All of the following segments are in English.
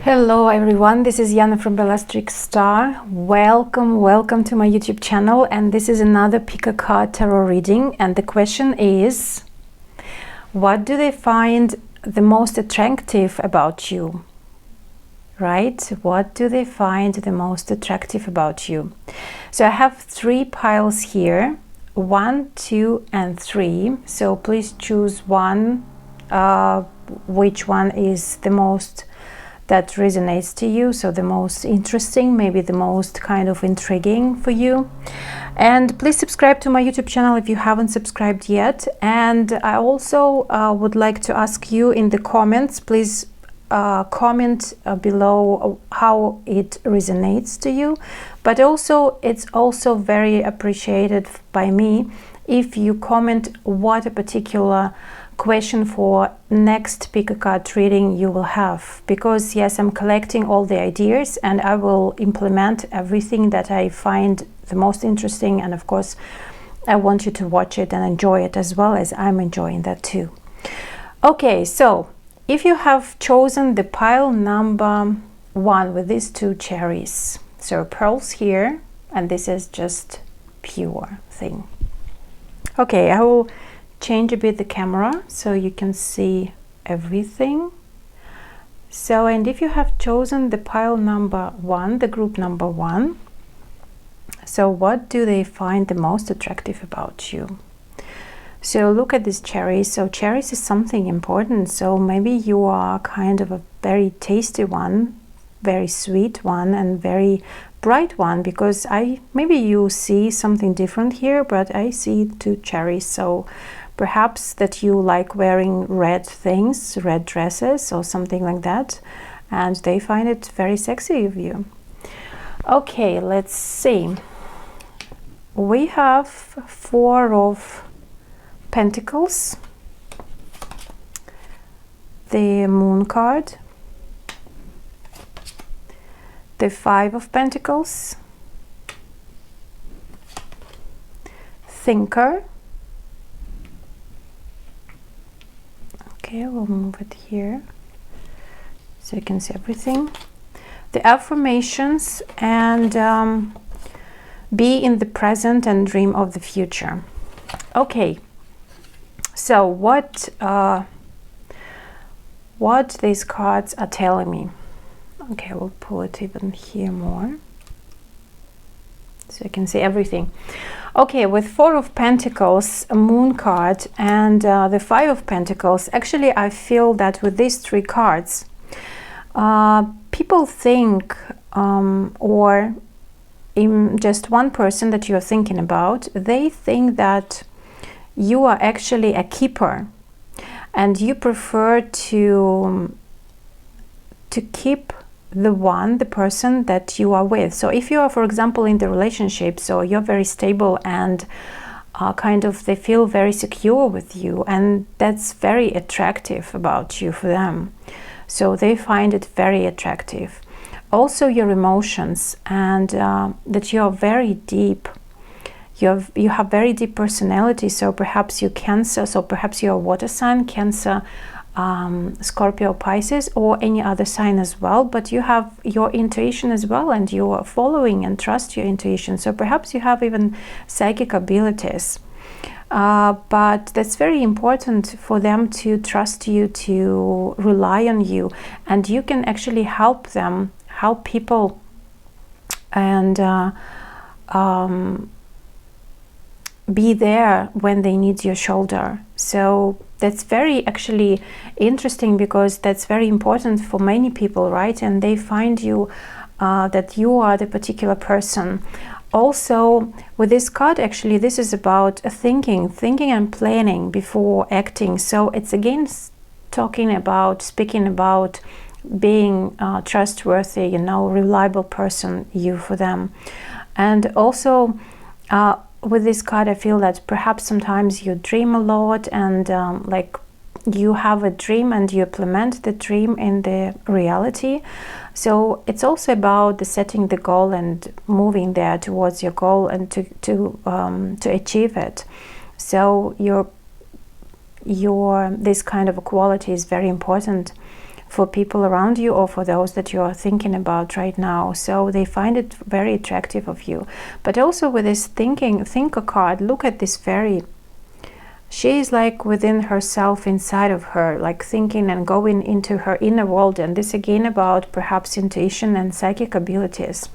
Hello everyone, this is Yana from Bellastric Star. Welcome to my YouTube channel, and this is another pick a card tarot reading, and the question is, what do they find the most attractive about you? Right? What do they find the most attractive about you? So I have 3 piles here, 1, 2 and 3. So please choose one, which one is the most that resonates to you, so the most interesting, maybe the most kind of intriguing for you. And please subscribe to my YouTube channel if you haven't subscribed yet. And I also would like to ask you in the comments, please comment below how it resonates to you, but also it's also very appreciated by me if you comment what a particular question for next pick a card reading you will have, because yes, I'm collecting all the ideas and I will implement everything that I find the most interesting, and of course I want you to watch it and enjoy it as well as I'm enjoying that too. Okay, so if you have chosen the pile number 1 with these 2 cherries, so pearls here, and this is just pure thing. Okay, I will change a bit the camera so you can see everything. So, and if you have chosen the pile number 1, the group number 1, so what do they find the most attractive about you? So look at this cherries. So cherries is something important. So maybe you are kind of a very tasty one, very sweet one, and very bright one, because maybe you see something different here, but I see 2 cherries. So perhaps that you like wearing red things, red dresses or something like that, and they find it very sexy of you. Okay, let's see. We have 4 of Pentacles, the Moon card, the 5 of Pentacles, Thinker. Okay, we'll move it here so you can see everything. The affirmations, and be in the present and dream of the future. Okay, so what these cards are telling me. Okay, we'll pull it even here more so you can see everything. Okay, with 4 of Pentacles, a Moon card, and the 5 of Pentacles, actually I feel that with these 3 cards, people think, or in just one person that you're thinking about, they think that you are actually a keeper and you prefer to keep the person that you are with. So if you are, for example, in the relationship, so you're very stable and kind of they feel very secure with you, and that's very attractive about you for them. So they find it very attractive. Also your emotions, and that you are very deep. You have very deep personality. So perhaps you're Cancer, so perhaps you're a water sign, Cancer, Scorpio, Pisces, or any other sign as well, but you have your intuition as well, and you are following and trust your intuition. So perhaps you have even psychic abilities, but that's very important for them to trust you, to rely on you, and you can actually help them, help people, and be there when they need your shoulder. So that's very actually interesting, because that's very important for many people, right? And they find you, that you are the particular person. Also with this card, actually this is about thinking and planning before acting. So it's again speaking about being trustworthy, you know, reliable person, you for them. And also with this card, I feel that perhaps sometimes you dream a lot, and like you have a dream and you implement the dream in the reality. So it's also about the setting the goal and moving there towards your goal and to achieve it. So your this kind of a quality is very important for people around you or for those that you are thinking about right now. So they find it very attractive of you. But also with this thinker card, look at this she is like within herself, inside of her, like thinking and going into her inner world. And this again about perhaps intuition and psychic abilities.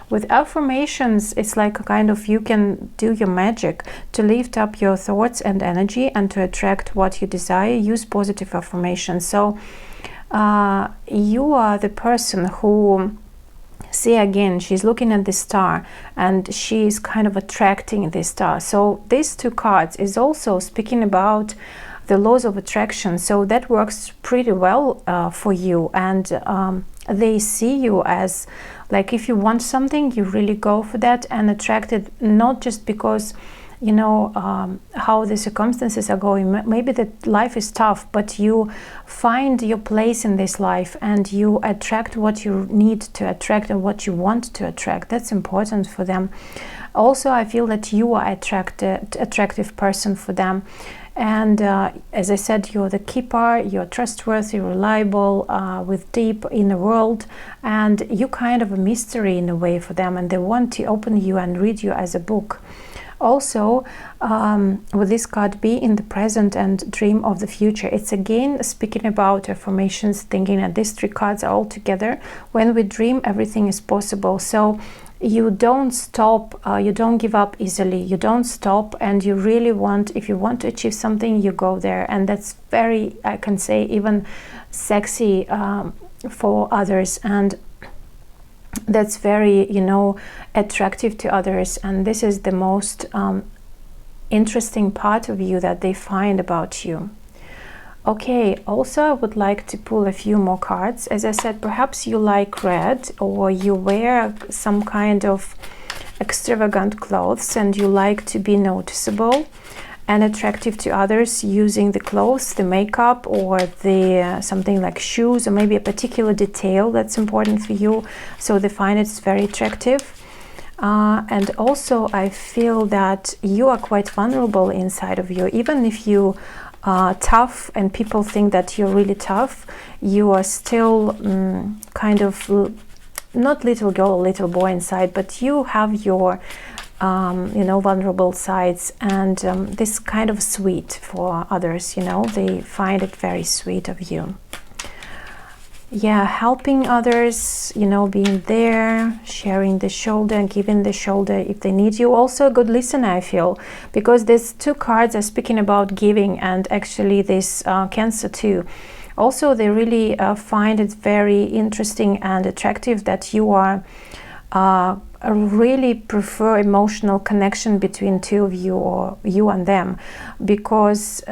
With affirmations, it's like a kind of, you can do your magic to lift up your thoughts and energy and to attract what you desire. Use positive affirmations. So you are the person who, see, again, she's looking at the star and she's kind of attracting this star. So these two cards is also speaking about the laws of attraction. So that works pretty well for you. And they see you as, like, if you want something, you really go for that and attract it, not just because, you know, how the circumstances are going. Maybe that life is tough, but you find your place in this life and you attract what you need to attract and what you want to attract. That's important for them. Also, I feel that you are attractive person for them. And as I said, you're the keeper, you're trustworthy, reliable, with deep inner world, and you kind of a mystery in a way for them, and they want to open you and read you as a book. Also, with this card, be in the present and dream of the future. It's again speaking about affirmations, thinking, and these three cards are all together. When we dream, everything is possible. So you don't stop, you don't give up easily, you don't stop, and you really want, if you want to achieve something, you go there. And that's very, I can say, even sexy for others, and that's very, you know, attractive to others. And this is the most interesting part of you that they find about you. Okay, also I would like to pull a few more cards. As I said, perhaps you like red, or you wear some kind of extravagant clothes and you like to be noticeable and attractive to others using the clothes, the makeup, or the something like shoes, or maybe a particular detail that's important for you, so they find it's very attractive. And also I feel that you are quite vulnerable inside of you. Even if you tough and people think that you're really tough, you are still kind of not little girl or little boy inside, but you have your you know, vulnerable sides, and this kind of sweet for others, you know, they find it very sweet of you. Yeah, helping others, you know, being there, sharing the shoulder, giving the shoulder if they need you. Also a good listener, I feel, because these two cards are speaking about giving, and actually this Cancer too. Also, they really find it very interesting and attractive that you are really prefer emotional connection between two of you, or you and them, because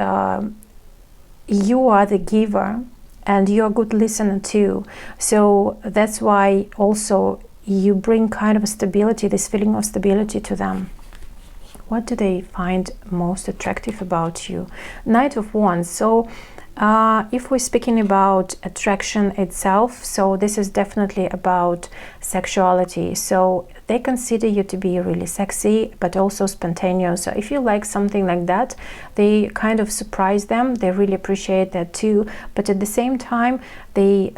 you are the giver and you're a good listener too. So that's why also you bring kind of a stability, this feeling of stability to them. What do they find most attractive about you? Knight of Wands. So if we're speaking about attraction itself, so this is definitely about sexuality. So they consider you to be really sexy, but also spontaneous. So if you like something like that, they kind of surprise them. They really appreciate that too. But at the same time, they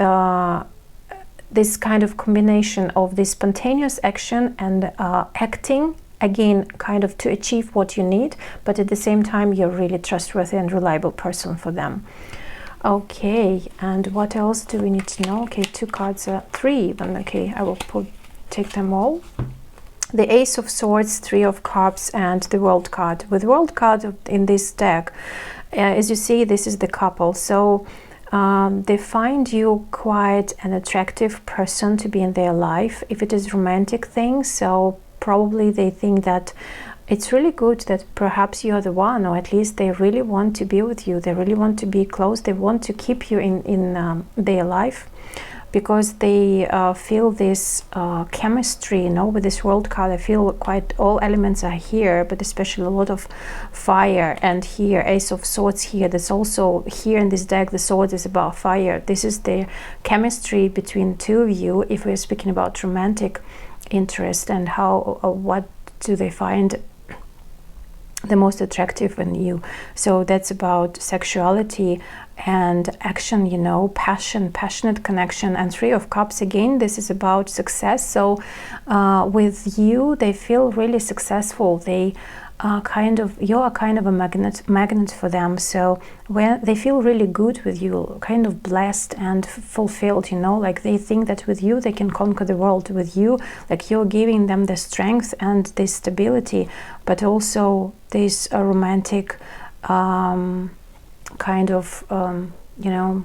this kind of combination of this spontaneous action and acting, again, kind of to achieve what you need, but at the same time you're really trustworthy and reliable person for them. Okay, and what else do we need to know? Okay, two cards, three even. Okay, I will take them all. The Ace of Swords, Three of Cups, and the World card. With World card in this deck, as you see, this is the couple. So they find you quite an attractive person to be in their life. If it is romantic things, so probably they think that it's really good that perhaps you're the one, or at least they really want to be with you. They really want to be close. They want to keep you in their life, because they feel this chemistry, you know, with this World card. I feel quite all elements are here, but especially a lot of fire. And here, Ace of Swords here, there's also here in this deck, the sword is about fire. This is the chemistry between two of you, if we're speaking about romantic interest, and how what do they find the most attractive in you. So that's about sexuality, and action, you know, passionate connection. And Three of Cups, again, this is about success. So with you, they feel really successful. They you are kind of a magnet for them. So when they feel really good with you, kind of blessed and fulfilled, you know, like they think that with you they can conquer the world. With you, like you're giving them the strength and this stability, but also this romantic kind of you know,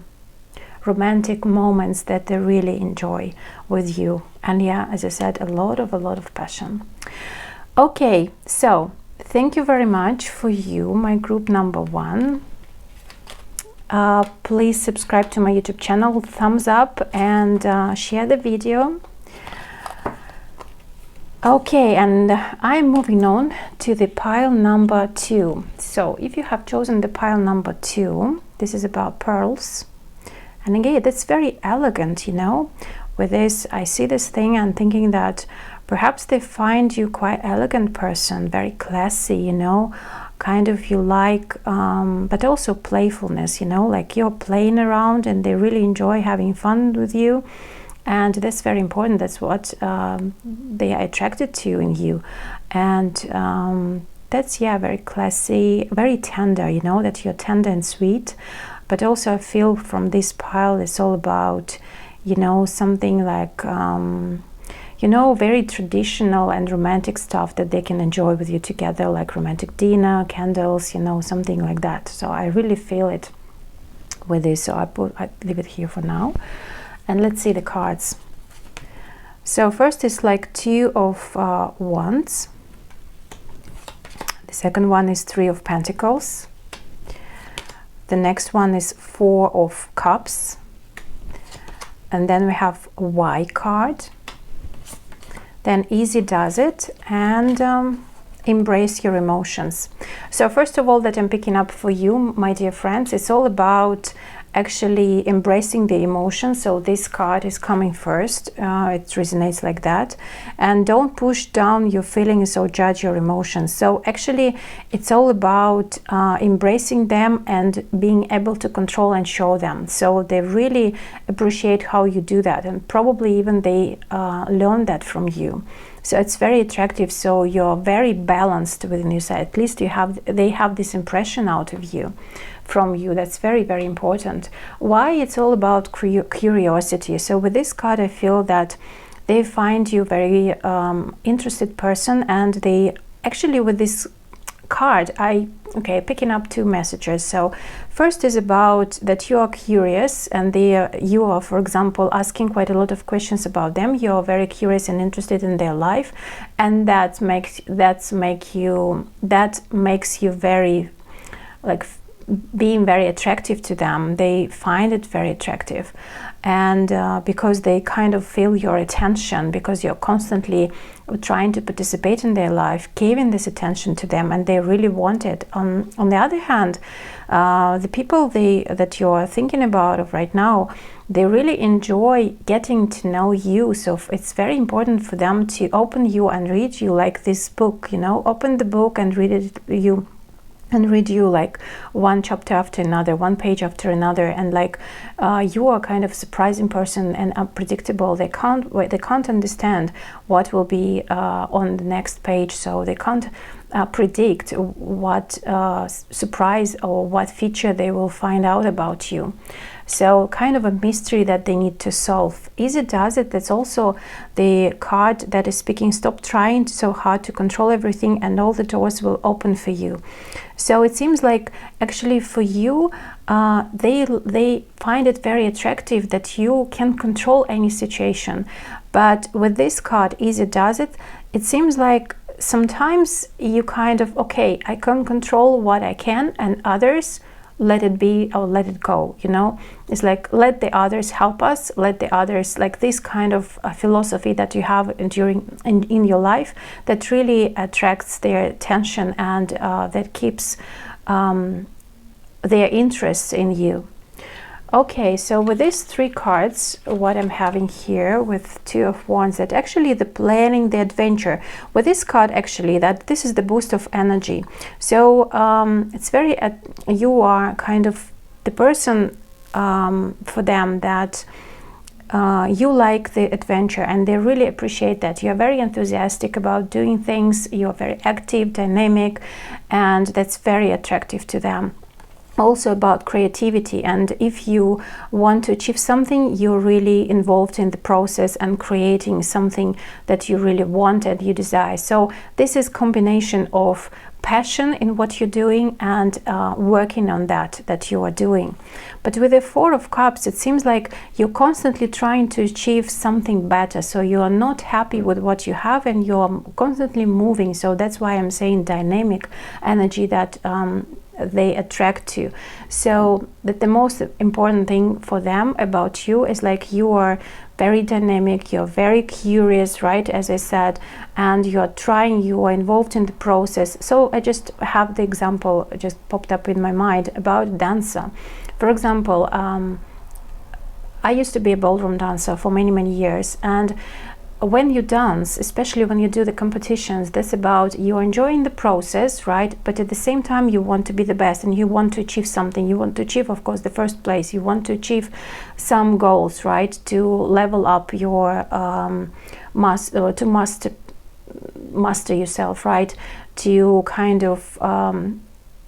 romantic moments that they really enjoy with you. And yeah, as I said, a lot of passion. Okay, so thank you very much for you, my group number 1. Please subscribe to my YouTube channel, thumbs up, and share the video. Okay, and I'm moving on to the pile number 2. So if you have chosen the pile number 2, this is about pearls. And again, that's very elegant, you know. With this, I see this thing and thinking that perhaps they find you quite elegant person, very classy, you know, kind of you like, but also playfulness, you know, like you're playing around and they really enjoy having fun with you. And that's very important. That's what they are attracted to in you. And that's, yeah, very classy, very tender, you know, that you're tender and sweet. But also I feel from this pile, it's all about, you know, something like, you know, very traditional and romantic stuff that they can enjoy with you together, like romantic dinner, candles, you know, something like that. So I really feel it with this. So I leave it here for now. And let's see the cards. So first is like 2 of Wands. The second one is 3 of Pentacles. The next one is 4 of Cups. And then we have a Y card. Then Easy Does It, and embrace your emotions. So first of all, that I'm picking up for you, my dear friends, it's all about actually embracing the emotions. So this card is coming first. It resonates like that. And don't push down your feelings or judge your emotions. So actually it's all about embracing them and being able to control and show them. So they really appreciate how you do that, and probably even they learn that from you. So it's very attractive. So you're very balanced within yourself. At least they have this impression out of you, from you. That's very, very important. Why? It's all about curiosity. So with this card, I feel that they find you very interested person, and they actually, with this card, picking up 2 messages. So first is about that you are curious, and you are, for example, asking quite a lot of questions about them. You are very curious and interested in their life, and that makes you very, like, being very attractive to them. They find it very attractive, and because they kind of feel your attention, because you're constantly trying to participate in their life, giving this attention to them, and they really want it. On the other hand, the people that you're thinking about right now, they really enjoy getting to know you. So it's very important for them to open you and read you, like this book, you know, open the book and read you like one chapter after another, one page after another, and like you are kind of surprising person and unpredictable. They can't understand what will be on the next page, so they can't predict what surprise or what feature they will find out about you. So kind of a mystery that they need to solve. Easy Does It, that's also the card that is speaking, stop trying so hard to control everything and all the doors will open for you. So it seems like actually for you, they find it very attractive that you can control any situation. But with this card, Easy Does It, it seems like sometimes you kind of, okay, I can control what I can, and others, let it be or let it go, you know. It's like, let the others help us, let the others, like this kind of philosophy that you have in your life that really attracts their attention, and that keeps their interest in you. Okay, so with these 3 cards, what I'm having here with 2 of Wands, that actually the planning, the adventure. With this card, actually, that this is the boost of energy. So it's very, you are kind of the person for them that you like the adventure, and they really appreciate that. You're very enthusiastic about doing things, you're very active, dynamic, and that's very attractive to them. Also about creativity, and if you want to achieve something, you're really involved in the process and creating something that you really want and you desire. So this is combination of passion in what you're doing and working on that you are doing. But with the Four of Cups, it seems like you're constantly trying to achieve something better, so you are not happy with what you have and you're constantly moving. So that's why I'm saying dynamic energy that they attract to. So that the most important thing for them about you is like you are very dynamic, you're very curious, right, as I said, and you're trying, you are involved in the process. So I just have the example just popped up in my mind about dancer. For example, I used to be a ballroom dancer for many years, and when you dance, especially when you do the competitions, that's about you're enjoying the process, right? But at the same time, you want to be the best and you want to achieve something. You want to achieve, of course, the first place. You want to achieve some goals, right? To level up your master yourself, right? To kind of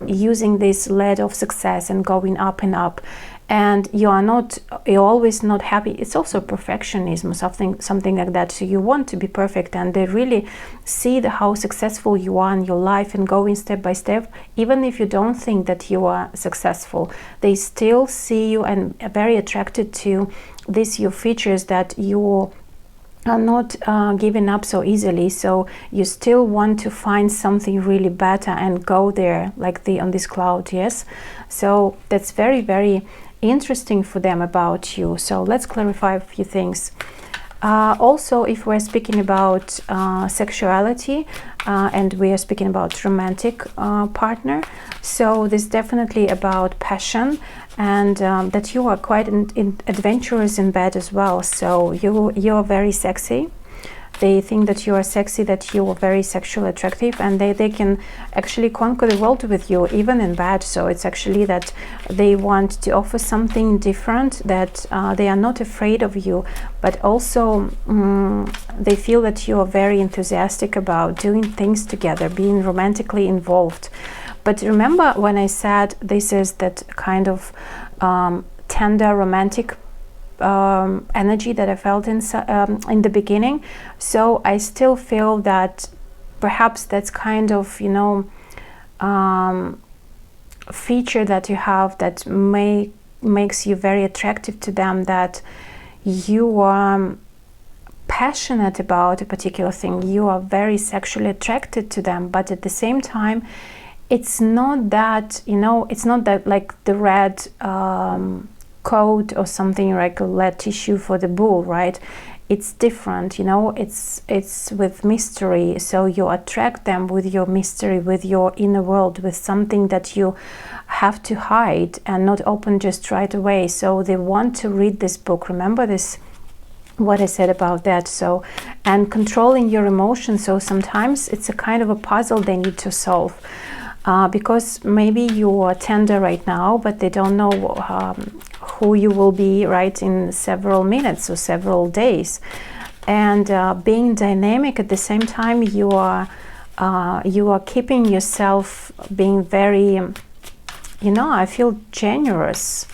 using this ladder of success and going up and up. And you're always not happy. It's also perfectionism, something like that. So you want to be perfect, and they really see how successful you are in your life and going step by step. Even if you don't think that you are successful, they still see you and are very attracted to these your features, that you are not giving up so easily. So you still want to find something really better and go there, like on this cloud. Yes, so that's very interesting for them about you. So let's clarify a few things. Also, if we're speaking about sexuality and we are speaking about romantic partner, so this is definitely about passion, and that you are quite adventurous in bed as well. So you're very sexy. They think that you are sexy, that you are very sexually attractive, and they can actually conquer the world with you, even in bed. So it's actually that they want to offer something different, that they are not afraid of you, but also they feel that you are very enthusiastic about doing things together, being romantically involved. But remember when I said this is that kind of tender, romantic energy that I felt in the beginning. So I still feel that perhaps that's kind of, you know, feature that you have that makes you very attractive to them, that you are passionate about a particular thing, you are very sexually attracted to them, but at the same time it's not that, you know, it's not that like the red coat or something, like a lead tissue for the bull, right? It's different, you know, it's with mystery. So you attract them with your mystery, with your inner world, with something that you have to hide and not open just right away. So they want to read this book. Remember this, what I said about that. So, and controlling your emotions. So sometimes it's a kind of a puzzle they need to solve. Because maybe you are tender right now, but they don't know who you will be, right, in several minutes or several days. And being dynamic at the same time, you are keeping yourself being very, you know, I feel generous.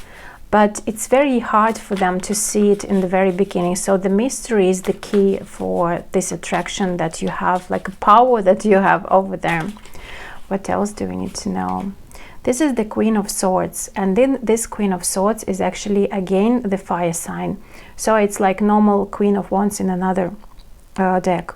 But it's very hard for them to see it in the very beginning. So the mystery is the key for this attraction that you have, like a power that you have over them. What else do we need to know? This is the Queen of Swords, and then this Queen of Swords is actually again the fire sign. So it's like normal Queen of Wands in another deck.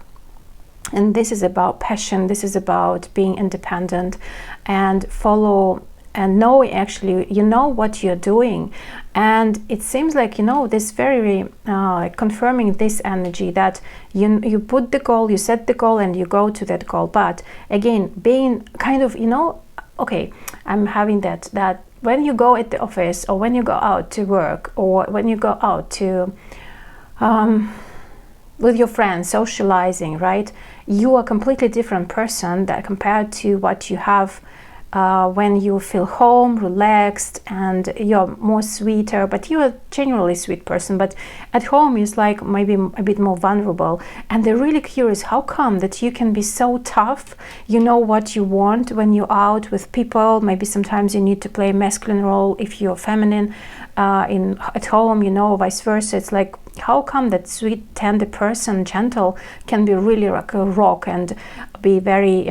And this is about passion, this is about being independent and follow and know, actually, you know what you're doing. And it seems like, you know, this very confirming this energy that you put the goal, you set the goal and you go to that goal. But again, being kind of, you know, okay, I'm having that when you go at the office, or when you go out to work, or when you go out to with your friends socializing, right, you are a completely different person that compared to what you have when you feel home, relaxed, and you're more sweeter, but you're a genuinely sweet person, but at home you're like maybe a bit more vulnerable. And they're really curious, how come that you can be so tough, you know what you want when you're out with people. Maybe sometimes you need to play a masculine role if you're feminine at home, you know, vice versa. It's like, how come that sweet, tender person, gentle, can be really like a rock and be very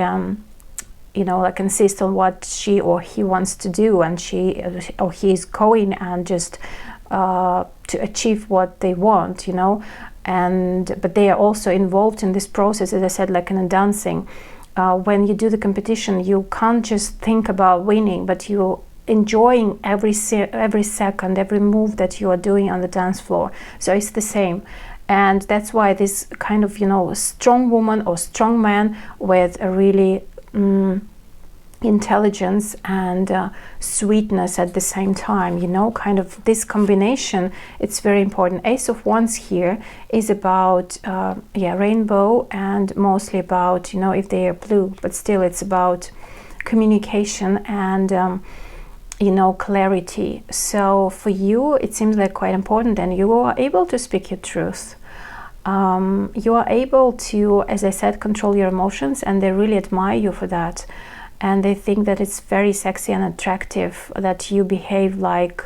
you know, like insist on what she or he wants to do, and she or he is going and just to achieve what they want, you know. And but they are also involved in this process, as I said, like in a dancing. When you do the competition, you can't just think about winning, but you're enjoying every second, every move that you are doing on the dance floor. So it's the same. And that's why this kind of, you know, strong woman or strong man with a really intelligence and sweetness at the same time, you know, kind of this combination, it's very important. Ace of Wands here is about rainbow, and mostly about, you know, if they are blue, but still it's about communication and you know, clarity. So for you it seems like quite important, and you are able to speak your truth. You are able to, as I said, control your emotions, and they really admire you for that. And they think that it's very sexy and attractive that you behave like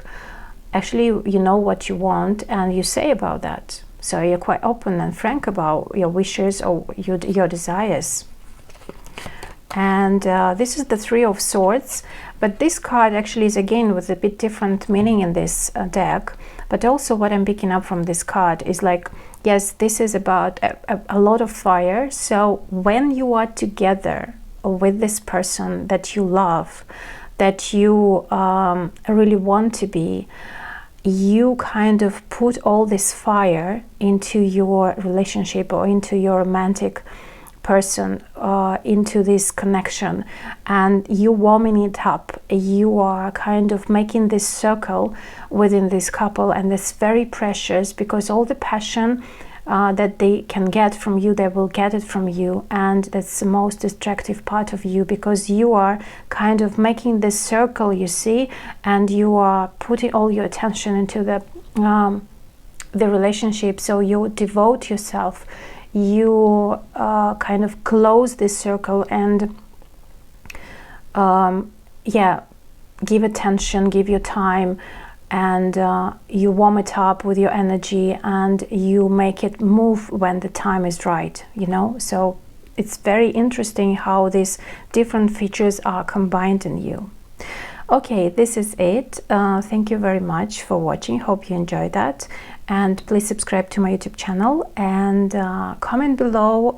actually you know what you want and you say about that. So you're quite open and frank about your wishes or your desires. And this is the Three of Swords, but this card actually is again with a bit different meaning in this deck. But also what I'm picking up from this card is like, yes, this is about a lot of fire. So when you are together with this person that you love, that you really want to be, you kind of put all this fire into your relationship or into your romantic person, into this connection, and you warming it up. You are kind of making this circle within this couple, and it's very precious because all the passion that they can get from you, they will get it from you, and that's the most attractive part of you, because you are kind of making this circle, you see, and you are putting all your attention into the relationship. So you devote yourself, you kind of close this circle and give attention, give your time, and you warm it up with your energy, and you make it move when the time is right, you know. So it's very interesting how these different features are combined in you. Okay, this is it. Thank you very much for watching. Hope you enjoyed that, and please subscribe to my YouTube channel and comment below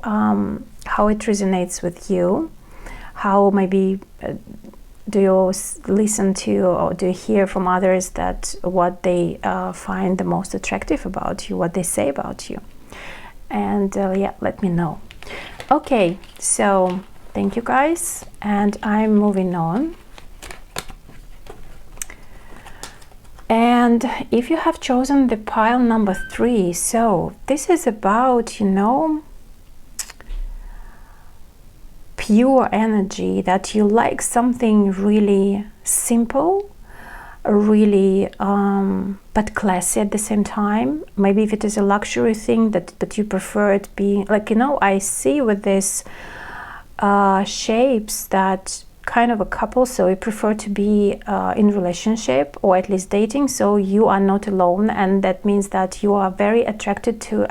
how it resonates with you. How maybe do you listen to or do you hear from others that what they find the most attractive about you, what they say about you? And yeah, let me know. Okay, so thank you guys, and I'm moving on. And if you have chosen the pile number 3, so this is about, you know, pure energy, that you like something really simple, really but classy at the same time. Maybe if it is a luxury thing that you prefer it being like, you know, I see with this shapes that kind of a couple, so you prefer to be in relationship or at least dating, so you are not alone, and that means that you are very attracted to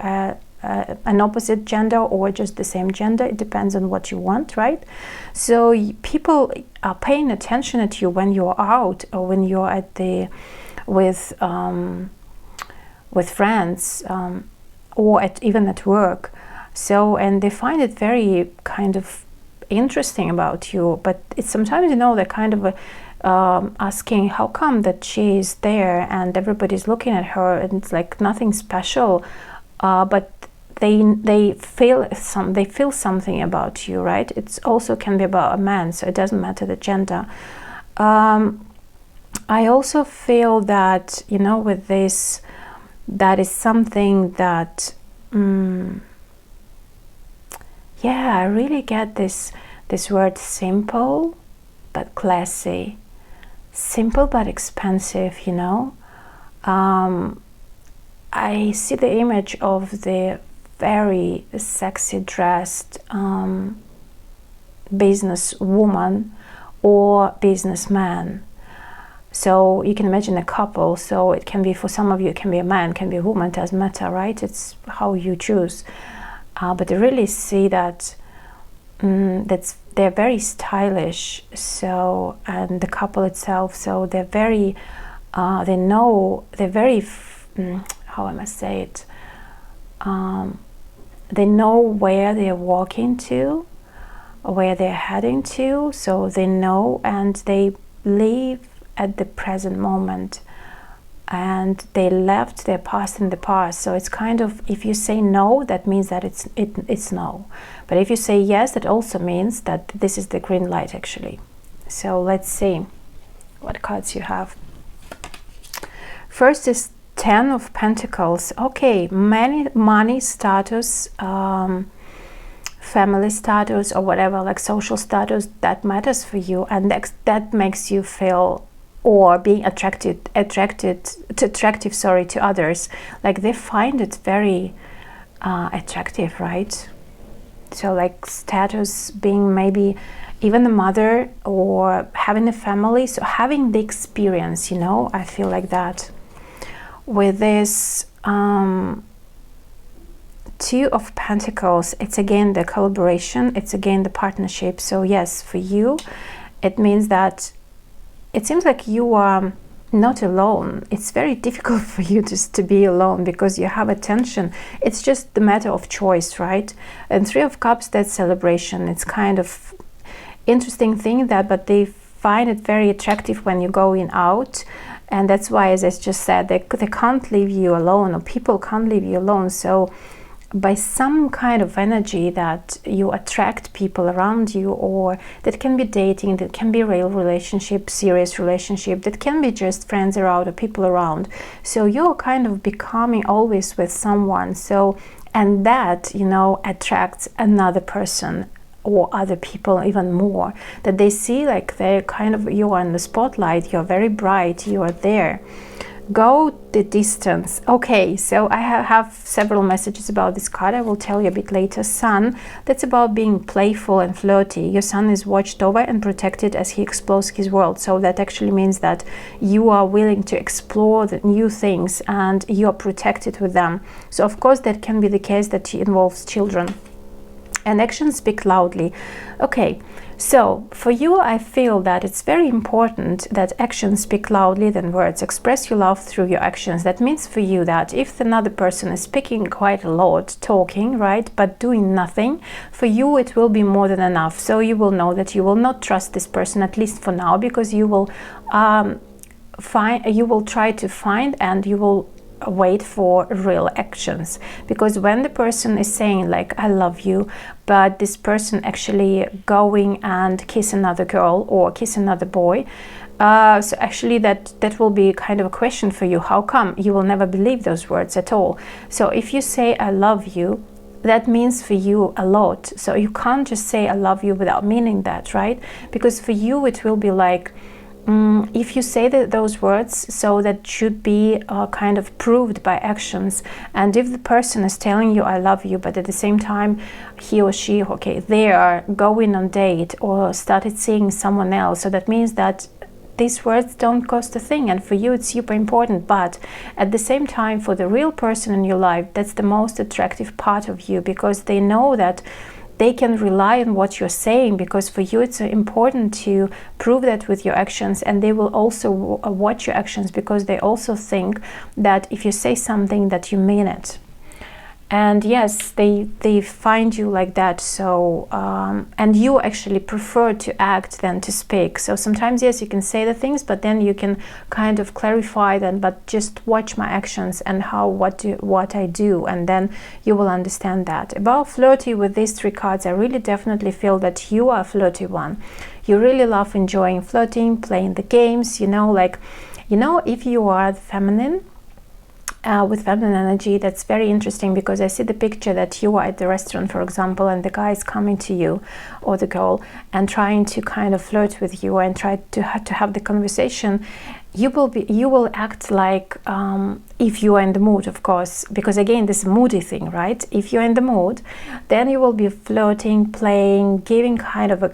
an opposite gender or just the same gender. It depends on what you want, right? So people are paying attention at you when you're out or when you're at the with friends or even at work. So, and they find it very kind of interesting about you, but it's sometimes, you know, they're kind of asking how come that she is there and everybody's looking at her, and it's like nothing special, but they feel something about you, right? It's also can be about a man, so it doesn't matter the gender. I also feel that, you know, with this, that is something that yeah, I really get this word simple, but classy, simple but expensive, you know. I see the image of the very sexy dressed businesswoman or businessman. So you can imagine a couple, so it can be, for some of you, it can be a man, can be a woman, it doesn't matter, right? It's how you choose. But I really see that they're very stylish, so, and the couple itself, so they're very, they're very, how am I say it? They know where they're walking to, where they're heading to, so they know, and they live at the present moment, and they left their past in the past. So it's kind of, if you say no, that means that it's no, but if you say yes, that also means that this is the green light actually. So let's see what cards you have. First is 10 of Pentacles. Okay, money status, family status, or whatever, like social status, that matters for you, and that makes you feel, or being attractive to others, like they find it very attractive, right? So like status, being maybe even a mother or having a family, so having the experience, you know, I feel like that. With this 2 of Pentacles, it's again the collaboration, it's again the partnership. So yes, for you, it means that it seems like you are not alone. It's very difficult for you just to be alone because you have attention. It's just the matter of choice, right? And 3 of Cups, that's celebration. It's kind of interesting thing that, but they find it very attractive when you're going out. And that's why, as I just said, they can't leave you alone, or people can't leave you alone. So by some kind of energy that you attract people around you, or that can be dating, that can be real relationship, serious relationship, that can be just friends around or people around. So you're kind of becoming always with someone. So, and that, you know, attracts another person or other people even more, that they see like they're kind of, you are in the spotlight, you're very bright, you are there. Go the distance. Okay, so I have several messages about this card. I will tell you a bit later. Sun, that's about being playful and flirty. Your son is watched over and protected as he explores his world. So that actually means that you are willing to explore the new things and you're protected with them. So of course that can be the case that involves children. And actions speak loudly. Okay, so for you, I feel that it's very important that actions speak loudly than words. Express your love through your actions. That means for you that if another person is speaking quite a lot, talking, right, but doing nothing, for you it will be more than enough. So you will know that you will not trust this person, at least for now, because you will try to find, and you will wait for real actions. Because when the person is saying like I love you, but this person actually going and kiss another girl or kiss another boy, so actually that will be kind of a question for you. How come? You will never believe those words at all. So if you say I love you, that means for you a lot. So you can't just say I love you without meaning that, right? Because for you it will be like, if you say those words, so that should be kind of proved by actions. And if the person is telling you I love you, but at the same time he or she, okay, they are going on date or started seeing someone else, so that means that these words don't cost a thing, and for you it's super important. But at the same time, for the real person in your life, that's the most attractive part of you, because they know that they can rely on what you're saying, because for you it's important to prove that with your actions, and they will also watch your actions, because they also think that if you say something that you mean it. And yes, they find you like that. So and you actually prefer to act than to speak. So sometimes, yes, you can say the things, but then you can kind of clarify them, but just watch my actions and what I do, and then you will understand that. About flirty, with these 3 cards, I really definitely feel that you are a flirty one. You really love enjoying flirting, playing the games, you know, like, you know, if you are feminine, with feminine energy, that's very interesting, because I see the picture that you are at the restaurant, for example, and the guy is coming to you, or the girl, and trying to kind of flirt with you and try to have the conversation. You will act like, if you are in the mood, of course, because again, this moody thing, right? If you're in the mood, then you will be flirting, playing, giving kind of a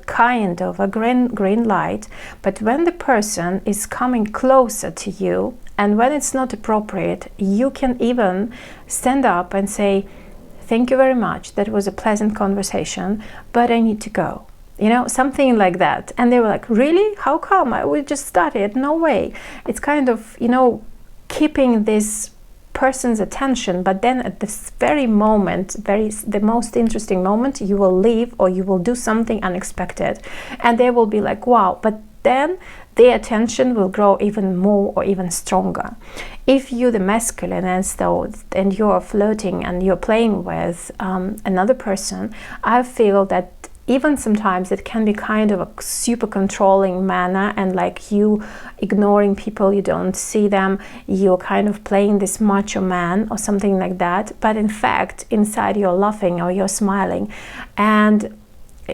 green light. But when the person is coming closer to you, and when it's not appropriate, you can even stand up and say, thank you very much, that was a pleasant conversation, but I need to go. You know, something like that. And they were like, really? How come? We just started. No way. It's kind of, you know, keeping this person's attention, but then at this very moment, the most interesting moment, you will leave or you will do something unexpected. And they will be like, wow. But then their attention will grow even more or even stronger. If you're the masculine and you're flirting and you're playing with another person, I feel that even sometimes it can be kind of a super controlling manner, and like you ignoring people, you don't see them, you're kind of playing this macho man or something like that. But in fact, inside you're laughing or you're smiling, and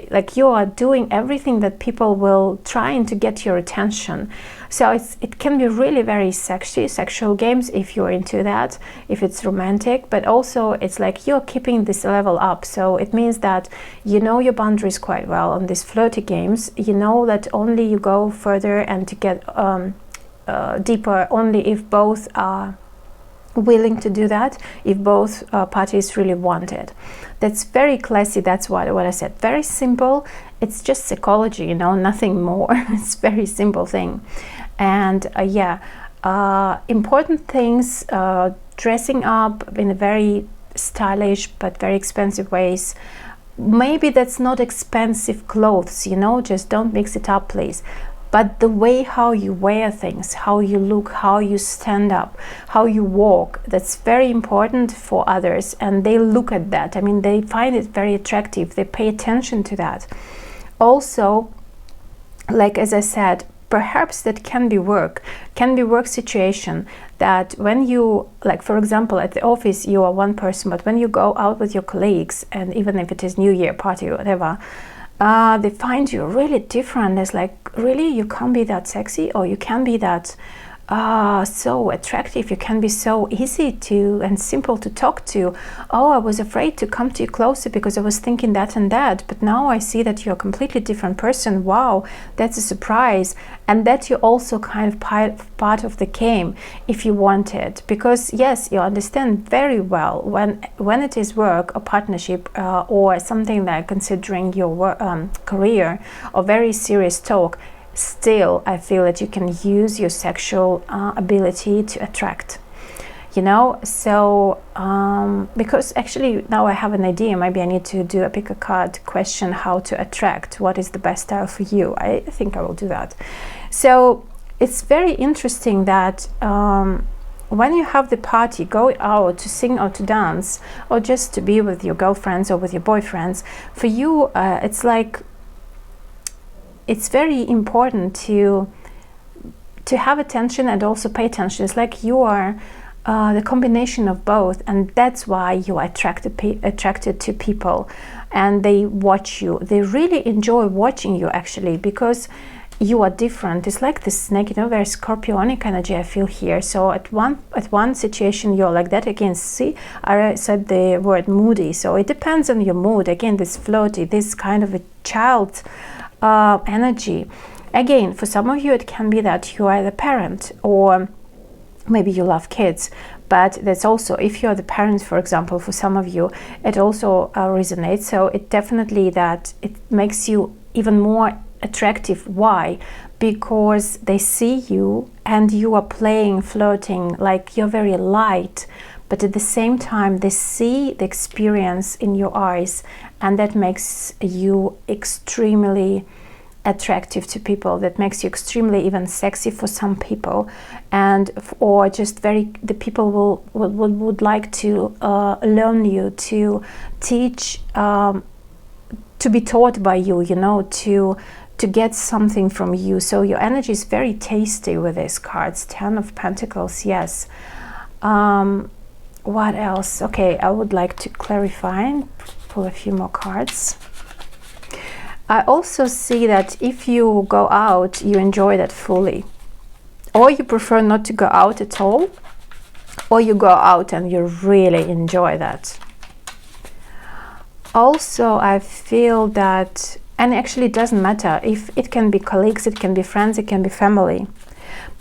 like you are doing everything that people will trying to get your attention. So it can be really very sexual games if you're into that, if it's romantic, but also it's like you're keeping this level up. So it means that you know your boundaries quite well on these flirty games. You know that only you go further and to get deeper only if both are willing to do that, if both parties really want it. That's very classy. That's what I said. Very simple. It's just psychology, you know, nothing more. It's very simple thing. And important things, dressing up in a very stylish but very expensive ways. Maybe that's not expensive clothes, you know, just don't mix it up, please. But the way how you wear things, how you look, how you stand up, how you walk, that's very important for others, and they look at that. I mean, they find it very attractive. They pay attention to that. Also, like as I said, perhaps that can be work situation, that when you, like for example, at the office you are one person, but when you go out with your colleagues, and even if it is New Year party or whatever, they find you really different. It's like, really, you can't be that sexy, or you can be that so attractive, you can be so easy to and simple to talk to. Oh, I was afraid to come to you closer because I was thinking that and that, but now I see that you're a completely different person. Wow, that's a surprise. And that you also kind of part of the game if you want it, because yes, you understand very well when it is work or partnership or something like considering your career or very serious talk. Still, I feel that you can use your sexual ability to attract, you know. So because actually now I have an idea, maybe I need to do a pick a card question, how to attract, what is the best style for you. I think I will do that. So it's very interesting that when you have the party, go out to sing or to dance, or just to be with your girlfriends or with your boyfriends, for you it's like, it's very important to have attention and also pay attention. It's like you are the combination of both, and that's why you are attracted to people, and they watch you. They really enjoy watching you, actually, because you are different. It's like the snake, you know, very scorpionic energy I feel here. So at one situation you're like that. Again, see, I said the word moody, so it depends on your mood. Again, this floaty, this kind of a child energy. Again, for some of you it can be that you are the parent, or maybe you love kids, but that's also, if you're the parents, for example, for some of you it also resonates. So it definitely that it makes you even more attractive. Why? Because they see you and you are playing, flirting, like you're very light, but at the same time they see the experience in your eyes, and that makes you extremely attractive to people. That makes you extremely even sexy for some people, and or just the people would like to learn you, to teach, to be taught by you, you know, to get something from you. So your energy is very tasty with these cards. 10 of Pentacles, yes. What else? Okay, I would like to clarify and pull a few more cards. I also see that if you go out, you enjoy that fully, or you prefer not to go out at all, or you go out and you really enjoy that. Also, I feel that, and actually it doesn't matter if it can be colleagues, it can be friends, it can be family.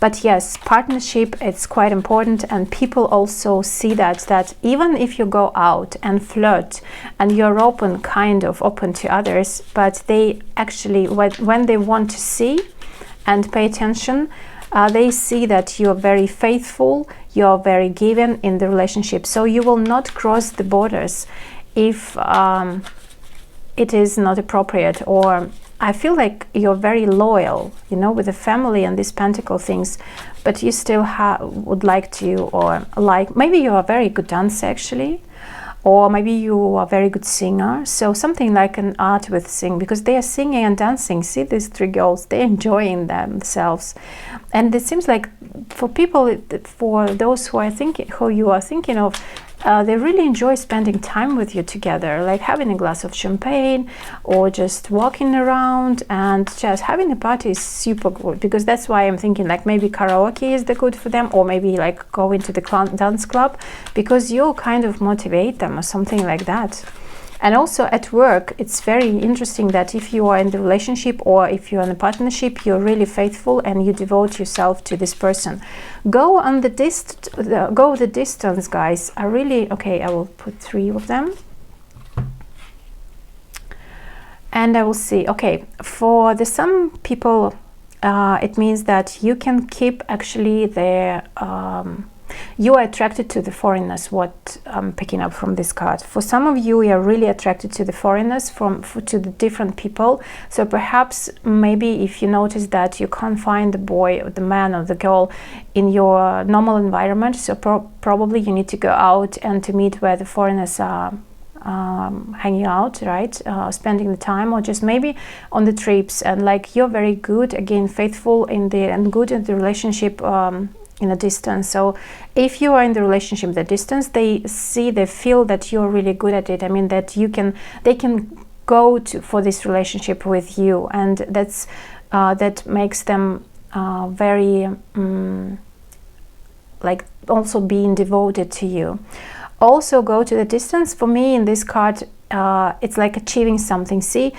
But yes, partnership, it's quite important, and people also see that even if you go out and flirt and you're open, kind of open to others, but they actually, when they want to see and pay attention, they see that you're very faithful, you're very giving in the relationship. So you will not cross the borders if it is not appropriate, or I feel like you're very loyal, you know, with the family and these pentacle things, but you still would like to, or like, maybe you're a very good dancer actually, or maybe you are a very good singer. So something like an art with singing, because they are singing and dancing. See these three girls, they're enjoying themselves. And it seems like for people, for those who you are thinking of, they really enjoy spending time with you together, like having a glass of champagne or just walking around and just having a party is super good, because that's why I'm thinking like maybe karaoke is the good for them, or maybe like go into the dance club, because you'll kind of motivate them or something like that. And also at work, it's very interesting that if you are in the relationship or if you're in a partnership, you're really faithful and you devote yourself to this person. Go the distance, guys. I will put 3 of them. And I will see. Okay, for some people, it means that you can keep actually their... you are attracted to the foreigners, what I'm picking up from this card. For some of you, you are really attracted to the foreigners, to the different people. So perhaps maybe if you notice that you can't find the boy or the man or the girl in your normal environment, so probably you need to go out and to meet where the foreigners are hanging out, right? Spending the time, or just maybe on the trips. And like you're very good, again, faithful and good in the relationship in a distance. So if you are in the relationship the distance, they feel that you're really good at it. I mean that they can go for this relationship with you, and that makes them very like also being devoted to you. Also go to the distance. For me in this card, it's like achieving something. See,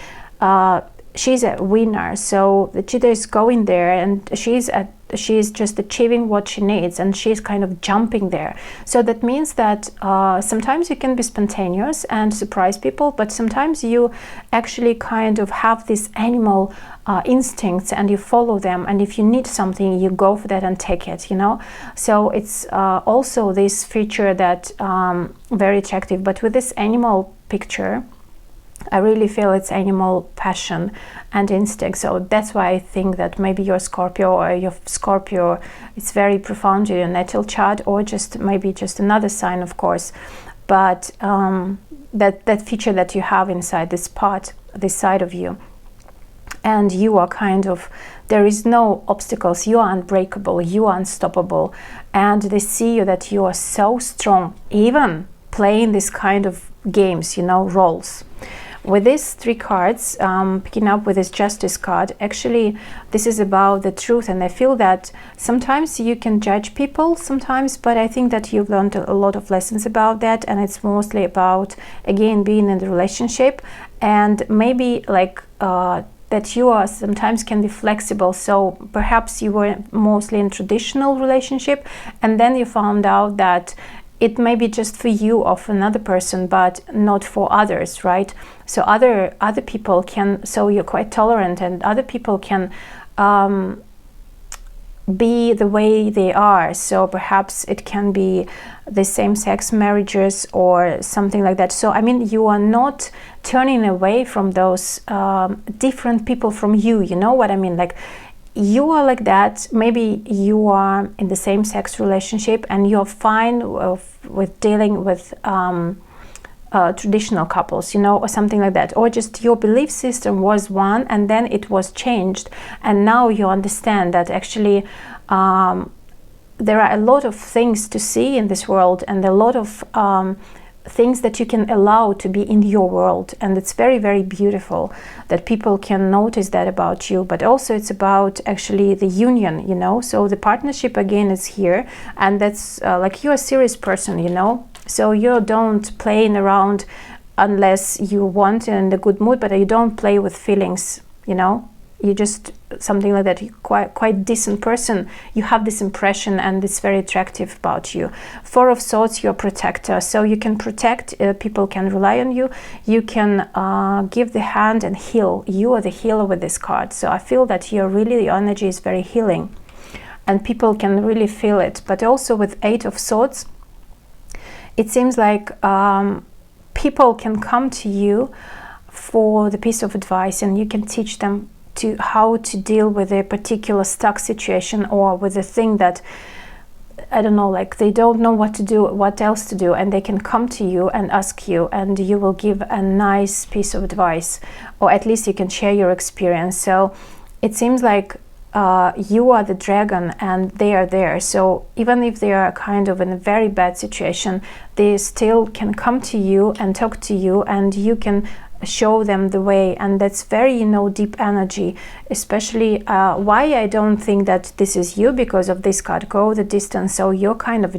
she's a winner, so the cheater is going there and she's just achieving what she needs, and she's kind of jumping there. So that means that sometimes you can be spontaneous and surprise people, but sometimes you actually kind of have these animal instincts and you follow them, and if you need something you go for that and take it, you know. So it's also this feature that very attractive. But with this animal picture, I really feel it's animal passion and instinct. So that's why I think that maybe your Scorpio it's very profound in your natal chart, or just maybe just another sign, of course. But that feature that you have inside this side of you, and you are kind of, there is no obstacles, you are unbreakable, you are unstoppable, and they see you that you are so strong, even playing this kind of games, you know, roles. With these 3 cards, picking up with this Justice card, actually this is about the truth, and I feel that sometimes you can judge people sometimes, but I think that you've learned a lot of lessons about that, and it's mostly about, again, being in the relationship, and maybe like that you are sometimes can be flexible. So perhaps you were mostly in traditional relationship, and then you found out that it may be just for you or for another person, but not for others, right? So other people can, so you're quite tolerant, and other people can be the way they are. So perhaps it can be the same-sex marriages or something like that. So I mean, you are not turning away from those different people from you, you know what I mean? Like, you are like that. Maybe you are in the same-sex relationship and you're fine with dealing with traditional couples, you know, or something like that, or just your belief system was one and then it was changed, and now you understand that actually there are a lot of things to see in this world, and a lot of things that you can allow to be in your world, and it's very, very beautiful that people can notice that about you. But also it's about actually the union, you know, so the partnership again is here, and that's like you're a serious person, you know, so you don't playing around unless you want and in a good mood, but you don't play with feelings, you know, you just something like that. You're quite decent person. You have this impression, and it's very attractive about you. Four of Swords, you're a protector, so you can protect. People can rely on you. You can give the hand and heal. You are the healer with this card. So I feel that your energy is very healing, and people can really feel it. But also with Eight of Swords, it seems like people can come to you for the piece of advice, and you can teach them to how to deal with a particular stuck situation, or with a thing that, I don't know, like they don't know what to do, what else to do, and they can come to you and ask you, and you will give a nice piece of advice, or at least you can share your experience. So it seems like you are the dragon and they are there, so even if they are kind of in a very bad situation, they still can come to you and talk to you, and you can show them the way. And that's very, you know, deep energy. Especially why I don't think that this is you, because of this card, go the distance. So you're kind of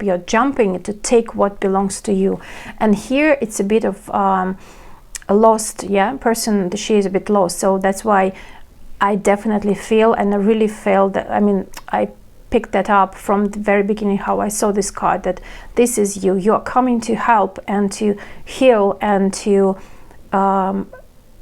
you're jumping to take what belongs to you. And here it's a bit of a lost person. She is a bit lost, so that's why I definitely feel, and I really feel that, I mean, I picked that up from the very beginning, how I saw this card, that this is you. You're coming to help and to heal and to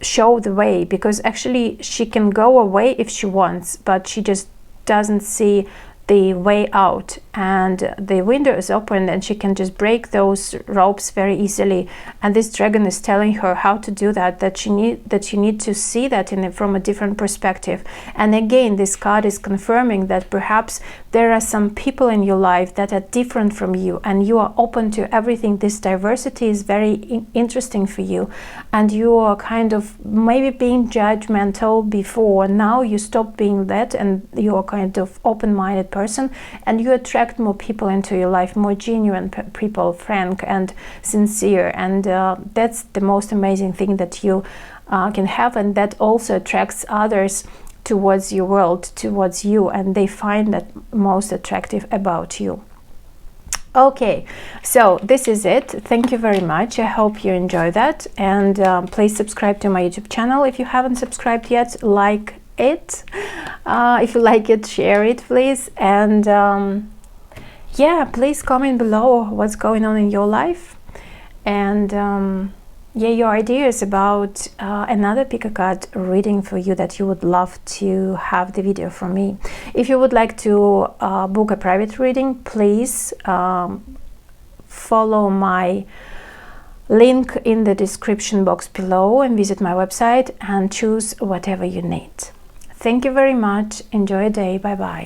show the way, because actually she can go away if she wants, but she just doesn't see the way out, and the window is open, and she can just break those ropes very easily. And this dragon is telling her how to do that, that you need to see that from a different perspective. And again, this card is confirming that perhaps there are some people in your life that are different from you, and you are open to everything. This diversity is very interesting for you, and you are kind of maybe being judgmental before. Now you stop being that, and you are kind of open-minded person, and you attract more people into your life, more genuine people, frank and sincere. And that's the most amazing thing that you can have, and that also attracts others towards your world, towards you, and they find that most attractive about you. Okay, so this is it. Thank you very much. I hope you enjoy that, and please subscribe to my YouTube channel if you haven't subscribed yet. Like it, if you like it, share it please, and yeah, please comment below what's going on in your life, and yeah, your ideas about another pick a card reading for you that you would love to have the video from me. If you would like to book a private reading, please follow my link in the description box below and visit my website and choose whatever you need. Thank you very much. Enjoy your day. Bye bye.